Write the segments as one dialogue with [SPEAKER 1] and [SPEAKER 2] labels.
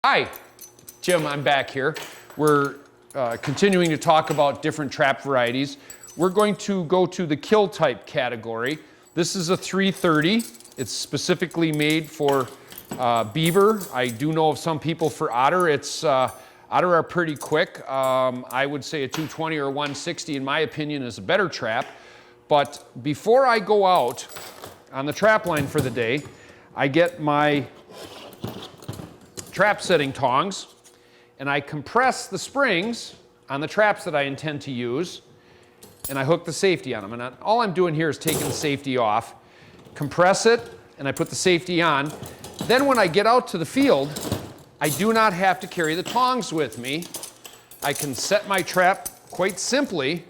[SPEAKER 1] Hi, Jim, I'm back here. We're continuing to talk about different trap varieties. We're going to go to the kill type category. This is a 330. It's specifically made for beaver. I do know of some people for otter. Otter are pretty quick. I would say a 220 or 160, in my opinion, is a better trap. But before I go out on the trap line for the day, I get my trap setting tongs and I compress the springs on the traps that I intend to use, and I hook the safety on them. And all I'm doing here is taking the safety off, compress it, and I put the safety on. Then when I get out to the field, I do not have to carry the tongs with me. I can set my trap quite simply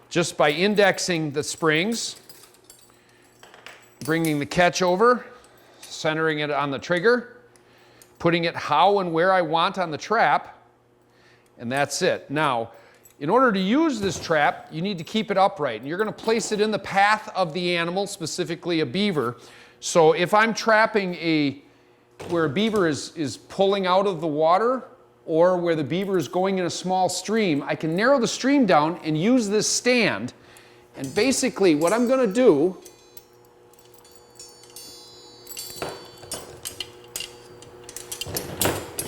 [SPEAKER 1] just by indexing the springs, bringing the catch over, centering it on the trigger, putting it how and where I want on the trap, and that's it. Now, in order to use this trap, you need to keep it upright, and you're going to place it in the path of the animal, specifically a beaver. So if I'm trapping where a beaver is pulling out of the water, or where the beaver is going in a small stream, I can narrow the stream down and use this stand. And basically what I'm going to do,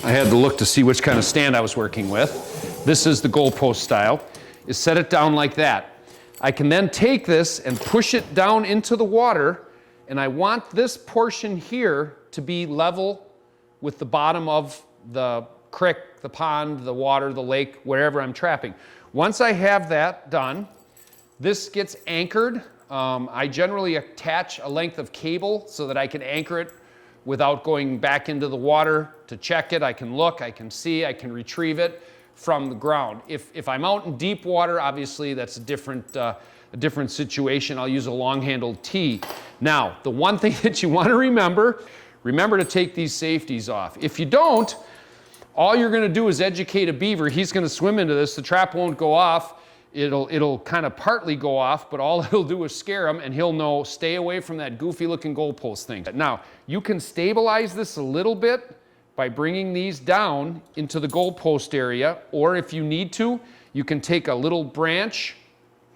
[SPEAKER 1] I had to look to see which kind of stand I was working with. This is the goalpost style, is set it down like that. I can then take this and push it down into the water, and I want this portion here to be level with the bottom of the creek, the pond, the water, the lake, wherever I'm trapping. Once I have that done, this gets anchored. I generally attach a length of cable so that I can anchor it without going back into the water to check it. I can look, I can see, I can retrieve it from the ground. If I'm out in deep water, obviously that's a different situation. I'll use a long-handled tee. Now, the one thing that you want to remember to take these safeties off. If you don't, all you're going to do is educate a beaver. He's going to swim into this. The trap won't go off. It'll kind of partly go off, but all it'll do is scare him, and he'll know, stay away from that goofy looking goalpost thing. Now, you can stabilize this a little bit by bringing these down into the goalpost area, or if you need to, you can take a little branch.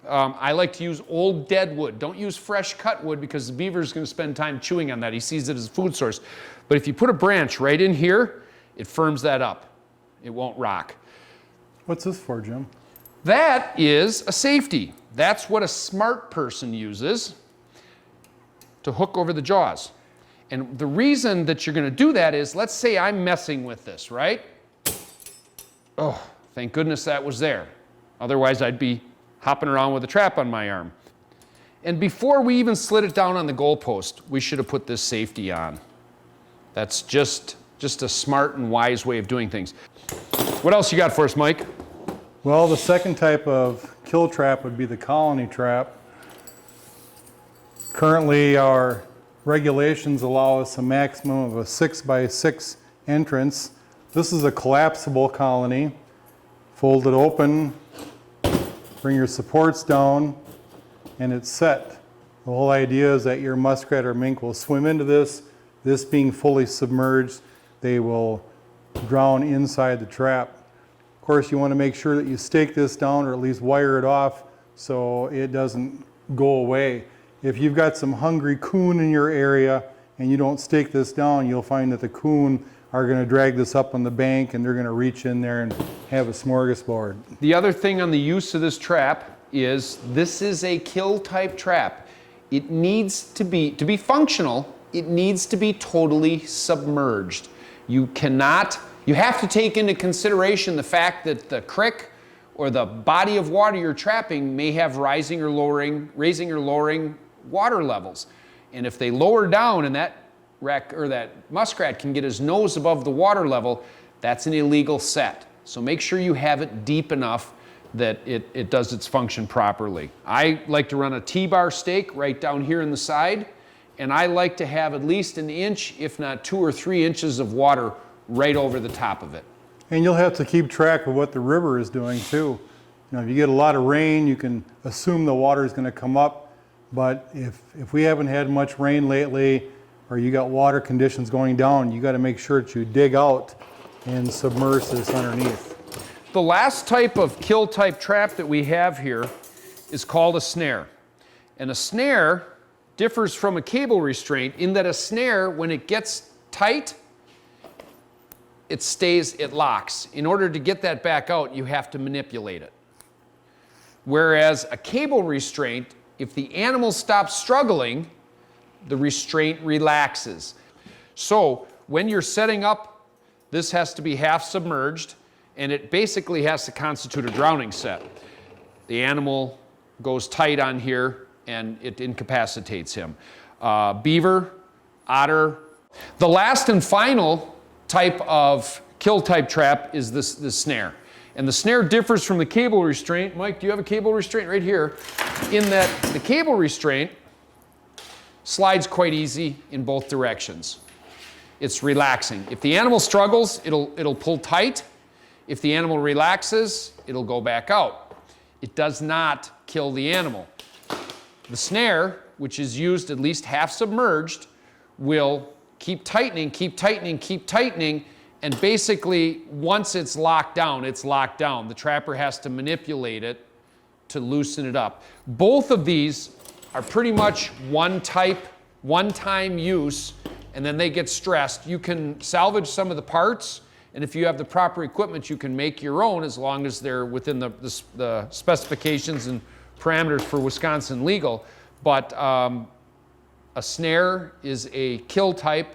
[SPEAKER 1] I like to use old dead wood. Don't use fresh cut wood, because the beaver is going to spend time chewing on that. He sees it as a food source. But if you put a branch right in here, it firms that up. It won't rock.
[SPEAKER 2] What's this for, Jim?
[SPEAKER 1] That is a safety. That's what a smart person uses to hook over the jaws. And the reason that you're going to do that is, let's say I'm messing with this, right? Oh, thank goodness that was there. Otherwise, I'd be hopping around with a trap on my arm. And before we even slid it down on the goalpost, we should have put this safety on. That's just a smart and wise way of doing things. What else you got for us, Mike?
[SPEAKER 2] Well, the second type of kill trap would be the colony trap. Currently, our regulations allow us a maximum of a 6x6 entrance. This is a collapsible colony. Fold it open, bring your supports down, and it's set. The whole idea is that your muskrat or mink will swim into this. This being fully submerged, they will drown inside the trap. Of course, you want to make sure that you stake this down, or at least wire it off so it doesn't go away. If you've got some hungry coon in your area and you don't stake this down, you'll find that the coon are going to drag this up on the bank, and they're going to reach in there and have a smorgasbord.
[SPEAKER 1] The other thing on the use of this trap is this is a kill type trap. It needs to be functional, it needs to be totally submerged. You have to take into consideration the fact that the creek or the body of water you're trapping may have raising or lowering water levels. And if they lower down and that muskrat can get his nose above the water level, that's an illegal set. So make sure you have it deep enough that it does its function properly. I like to run a T-bar stake right down here in the side, and I like to have at least an inch, if not 2 or 3 inches of water right over the top of it.
[SPEAKER 2] And you'll have to keep track of what the river is doing too. If you get a lot of rain, you can assume the water is going to come up, but if we haven't had much rain lately, or you got water conditions going down, you got to make sure that you dig out and submerge this underneath.
[SPEAKER 1] The last type of kill type trap that we have here is called a snare. And a snare differs from a cable restraint in that a snare, when it gets tight, it locks. In order to get that back out, you have to manipulate it. Whereas a cable restraint, if the animal stops struggling, the restraint relaxes. So when you're setting up, this has to be half submerged, and it basically has to constitute a drowning set. The animal goes tight on here, and it incapacitates him. Beaver, otter. The last and final type of kill type trap is this snare. And the snare differs from the cable restraint. Mike, do you have a cable restraint right here? In that the cable restraint slides quite easy in both directions. It's relaxing. If the animal struggles, it'll pull tight. If the animal relaxes, it'll go back out. It does not kill the animal. The snare, which is used at least half submerged, will keep tightening, keep tightening, keep tightening, and basically once it's locked down, it's locked down. The trapper has to manipulate it to loosen it up. Both of these are pretty much one-time use, and then they get stressed. You can salvage some of the parts, and if you have the proper equipment, you can make your own as long as they're within the specifications and parameters for Wisconsin legal. But a snare is a kill type.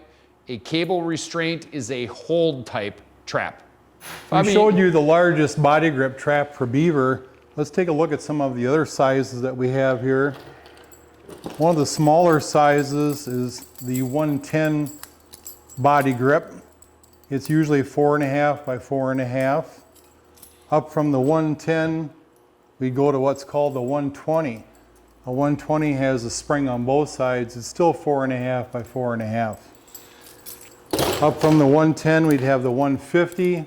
[SPEAKER 1] A cable restraint is a hold type trap.
[SPEAKER 2] We showed you the largest body grip trap for beaver. Let's take a look at some of the other sizes that we have here. One of the smaller sizes is the 110 body grip. It's usually 4.5 by 4.5. Up from the 110, we go to what's called the 120. A 120 has a spring on both sides. It's still 4.5 by 4.5. Up from the 110, we'd have the 150.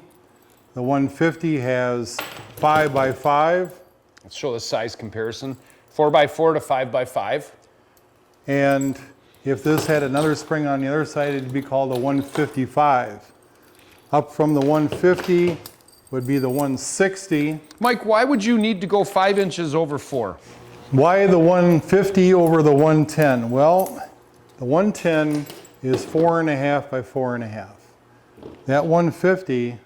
[SPEAKER 2] The 150 has 5 by 5.
[SPEAKER 1] Let's show the size comparison. 4 by 4 to 5 by 5.
[SPEAKER 2] And if this had another spring on the other side, it'd be called a 155. Up from the 150 would be the 160.
[SPEAKER 1] Mike, why would you need to go 5 inches over 4?
[SPEAKER 2] Why the 150 over the 110? Well, the 110 is 4.5 by 4.5. That 150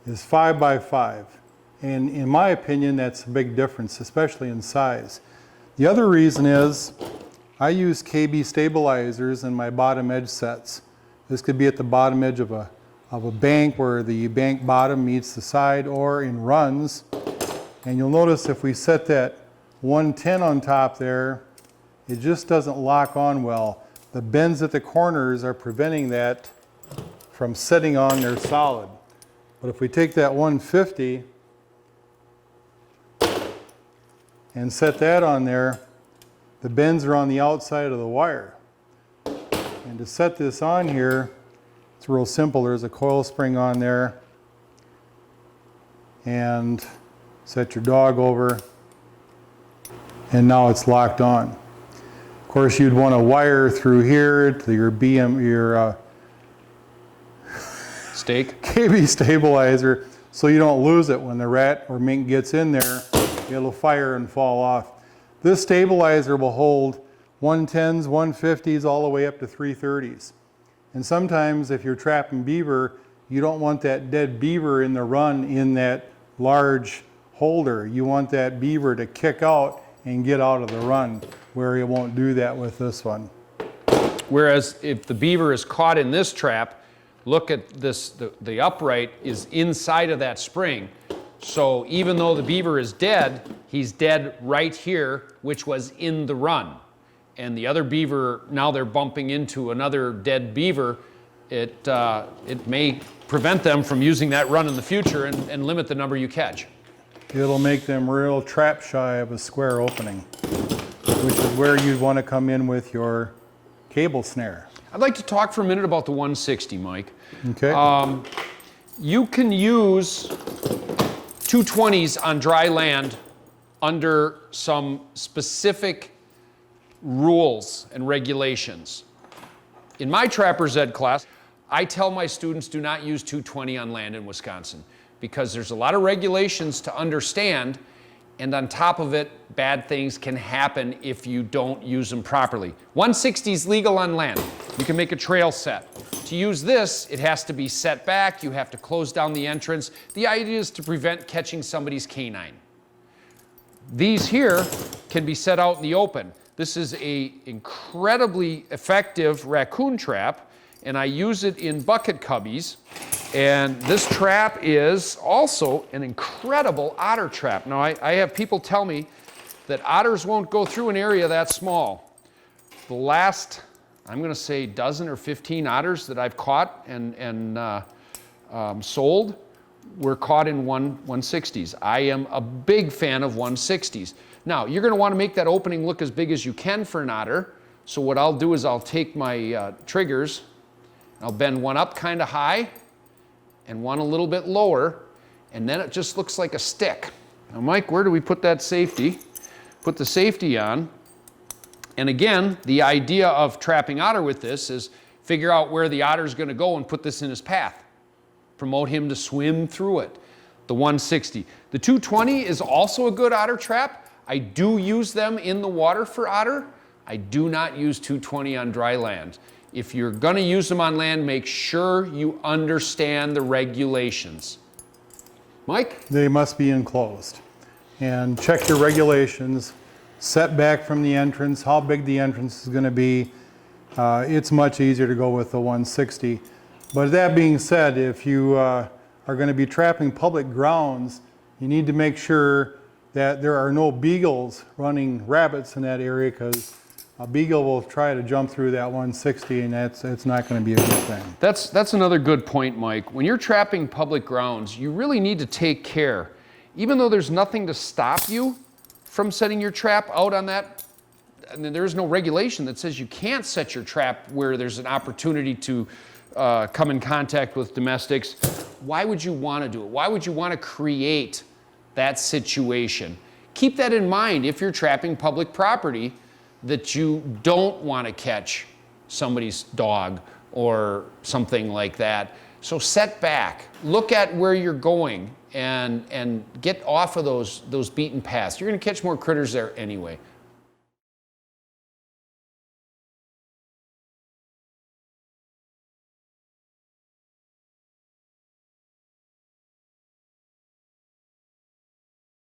[SPEAKER 2] is 5 by 5. And in my opinion, that's a big difference, especially in size. The other reason is I use KB stabilizers in my bottom edge sets. This could be at the bottom edge of a bank where the bank bottom meets the side, or in runs. And you'll notice if we set that 110 on top there, it just doesn't lock on well. The bends at the corners are preventing that from setting on there solid. But if we take that 150 and set that on there, the bends are on the outside of the wire. And to set this on here, it's real simple. There's a coil spring on there. And set your dog over. And now it's locked on. Of course, you'd want to wire through here to your
[SPEAKER 1] Stake?
[SPEAKER 2] KB stabilizer so you don't lose it when the rat or mink gets in there. It'll fire and fall off. This stabilizer will hold 110s, 150s, all the way up to 330s. And sometimes if you're trapping beaver, you don't want that dead beaver in the run in that large holder. You want that beaver to kick out and get out of the run, where it won't do that with this one.
[SPEAKER 1] Whereas if the beaver is caught in this trap, look at this, the upright is inside of that spring. So even though the beaver is dead, he's dead right here, which was in the run. And the other beaver, now they're bumping into another dead beaver. It may prevent them from using that run in the future and limit the number you catch.
[SPEAKER 2] It'll make them real trap shy of a square opening, which is where you'd want to come in with your cable snare.
[SPEAKER 1] I'd like to talk for a minute about the 160, Mike.
[SPEAKER 2] Okay.
[SPEAKER 1] You can use 220s on dry land under some specific rules and regulations. In my Trapper's Ed class, I tell my students do not use 220 on land in Wisconsin because there's a lot of regulations to understand, and on top of it, bad things can happen if you don't use them properly. 160 is legal on land. You can make a trail set. To use this, it has to be set back. You have to close down the entrance. The idea is to prevent catching somebody's canine. These here can be set out in the open. This is an incredibly effective raccoon trap, and I use it in bucket cubbies. And this trap is also an incredible otter trap. Now, I have people tell me that otters won't go through an area that small. The last, I'm going to say, dozen or 15 otters that I've caught and sold were caught in 160s. I am a big fan of 160s. Now, you're going to want to make that opening look as big as you can for an otter. So what I'll do is I'll take my triggers, I'll bend one up kind of high and one a little bit lower, and then it just looks like a stick. Now, Mike, where do we put that safety? Put the safety on. And again, the idea of trapping otter with this is figure out where the otter's going to go and put this in his path. Promote him to swim through it. The 160. The 220 is also a good otter trap. I do use them in the water for otter. I do not use 220 on dry land. If you're going to use them on land, make sure you understand the regulations. Mike?
[SPEAKER 2] They must be enclosed. And check your regulations. Set back from the entrance, how big the entrance is going to be. It's much easier to go with the 160. But that being said, if you are going to be trapping public grounds, you need to make sure that there are no beagles running rabbits in that area, because a beagle will try to jump through that 160, and it's not going to be a good thing.
[SPEAKER 1] That's another good point, Mike. When you're trapping public grounds, you really need to take care. Even though there's nothing to stop you from setting your trap out on that, and there is no regulation that says you can't set your trap where there's an opportunity to come in contact with domestics. Why would you want to do it? Why would you want to create that situation? Keep that in mind if you're trapping public property, that you don't want to catch somebody's dog or something like that. So set back, look at where you're going, and get off of those beaten paths. You're going to catch more critters there anyway.